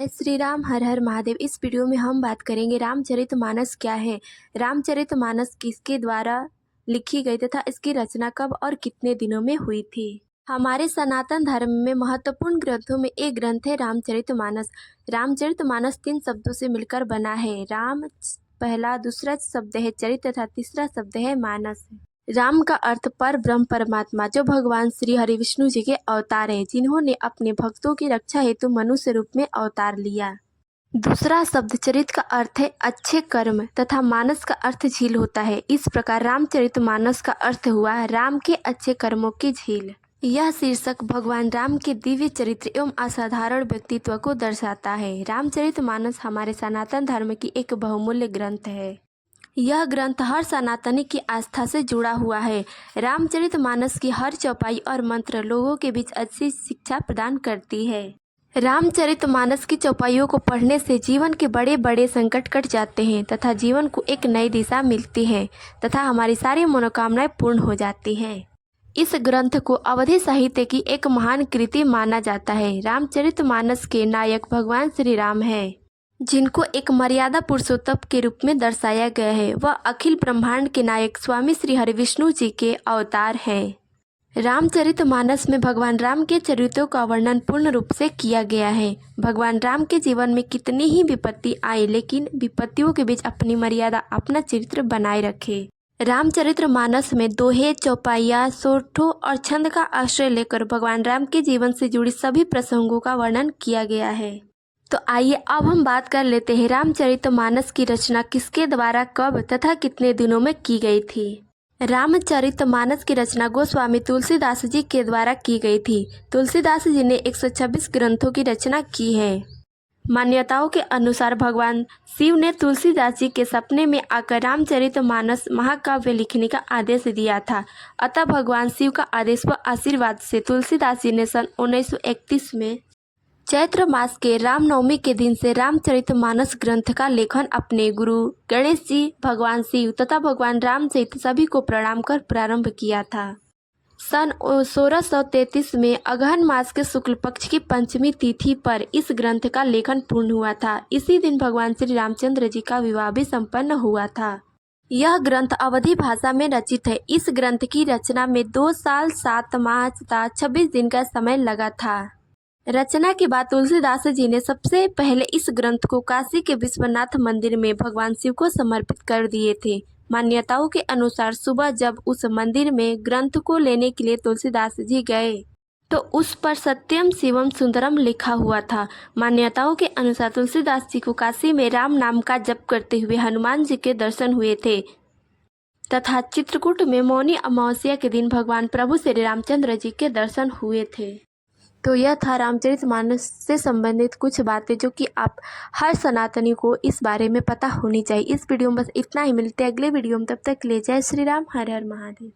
जय श्री राम, हर हर महादेव। इस वीडियो में हम बात करेंगे रामचरितमानस क्या है। रामचरितमानस किसके द्वारा लिखी गई तथा इसकी रचना कब और कितने दिनों में हुई थी। हमारे सनातन धर्म में महत्वपूर्ण ग्रंथों में एक ग्रंथ है रामचरितमानस। रामचरितमानस 3 शब्दों से मिलकर बना है। राम पहला, दूसरा शब्द है चरित तथा तीसरा शब्द है मानस। राम का अर्थ पर ब्रह्म परमात्मा, जो भगवान श्री हरि विष्णु जी के अवतार हैं, जिन्होंने अपने भक्तों की रक्षा हेतु मनुष्य रूप में अवतार लिया। दूसरा शब्द चरित का अर्थ है अच्छे कर्म तथा मानस का अर्थ झील होता है। इस प्रकार रामचरितमानस का अर्थ हुआ राम के अच्छे कर्मों की झील। यह शीर्षक भगवान राम के दिव्य चरित्र एवं असाधारण व्यक्तित्व को दर्शाता है। रामचरितमानस हमारे सनातन धर्म की एक बहुमूल्य ग्रंथ है। यह ग्रंथ हर सनातनी की आस्था से जुड़ा हुआ है। रामचरितमानस की हर चौपाई और मंत्र लोगों के बीच अच्छी शिक्षा प्रदान करती है। रामचरितमानस की चौपाइयों को पढ़ने से जीवन के बड़े बड़े संकट कट जाते हैं तथा जीवन को एक नई दिशा मिलती है तथा हमारी सारी मनोकामनाएं पूर्ण हो जाती हैं। इस ग्रंथ को अवधी साहित्य की एक महान कृति माना जाता है। रामचरितमानस के नायक भगवान श्री राम है, जिनको एक मर्यादा पुरुषोत्तम के रूप में दर्शाया गया है। वह अखिल ब्रह्मांड के नायक स्वामी श्री हरि विष्णु जी के अवतार हैं। रामचरितमानस में भगवान राम के चरित्रों का वर्णन पूर्ण रूप से किया गया है। भगवान राम के जीवन में कितनी ही विपत्ति आई, लेकिन विपत्तियों के बीच अपनी मर्यादा, अपना चरित्र बनाए रखे। रामचरितमानस में दोहे, चौपाइयाँ, सोठों और छंद का आश्रय लेकर भगवान राम के जीवन से जुड़ी सभी प्रसंगों का वर्णन किया गया है। तो आइए अब हम बात कर लेते हैं रामचरितमानस की रचना किसके द्वारा, कब तथा कितने दिनों में की गई थी। रामचरितमानस की रचना गोस्वामी तुलसीदास जी के द्वारा की गई थी। तुलसीदास जी ने 126 ग्रंथों की रचना की है। मान्यताओं के अनुसार भगवान शिव ने तुलसीदास जी के सपने में आकर रामचरितमानस महाकाव्य लिखने का आदेश दिया था। अतः भगवान शिव का आदेश व आशीर्वाद से तुलसीदास जी ने सन 1931 में चैत्र मास के रामनवमी के दिन से रामचरितमानस ग्रंथ का लेखन अपने गुरु गणेश जी, भगवान शिव तथा भगवान राम सहित सभी को प्रणाम कर प्रारंभ किया था। सन 1633 में अगहन मास के शुक्ल पक्ष की पंचमी तिथि पर इस ग्रंथ का लेखन पूर्ण हुआ था। इसी दिन भगवान श्री रामचंद्र जी का विवाह भी संपन्न हुआ था। यह ग्रंथ अवधी भाषा में रचित है। इस ग्रंथ की रचना में 2 साल 7 माह तथा 26 दिन का समय लगा था। रचना के बाद तुलसीदास जी ने सबसे पहले इस ग्रंथ को काशी के विश्वनाथ मंदिर में भगवान शिव को समर्पित कर दिए थे। मान्यताओं के अनुसार सुबह जब उस मंदिर में ग्रंथ को लेने के लिए तुलसीदास जी गए तो उस पर सत्यम शिवम सुंदरम लिखा हुआ था। मान्यताओं के अनुसार तुलसीदास जी को काशी में राम नाम का जप करते हुए हनुमान जी के दर्शन हुए थे तथा चित्रकूट में मौनी अमावस्या के दिन भगवान प्रभु श्री रामचंद्र जी के दर्शन हुए थे। तो यह था रामचरितमानस से संबंधित कुछ बातें जो कि आप हर सनातनी को इस बारे में पता होनी चाहिए। इस वीडियो में बस इतना ही। मिलते हैं अगले वीडियो में, तब तक के लिए जय श्री राम, हर हर महादेव।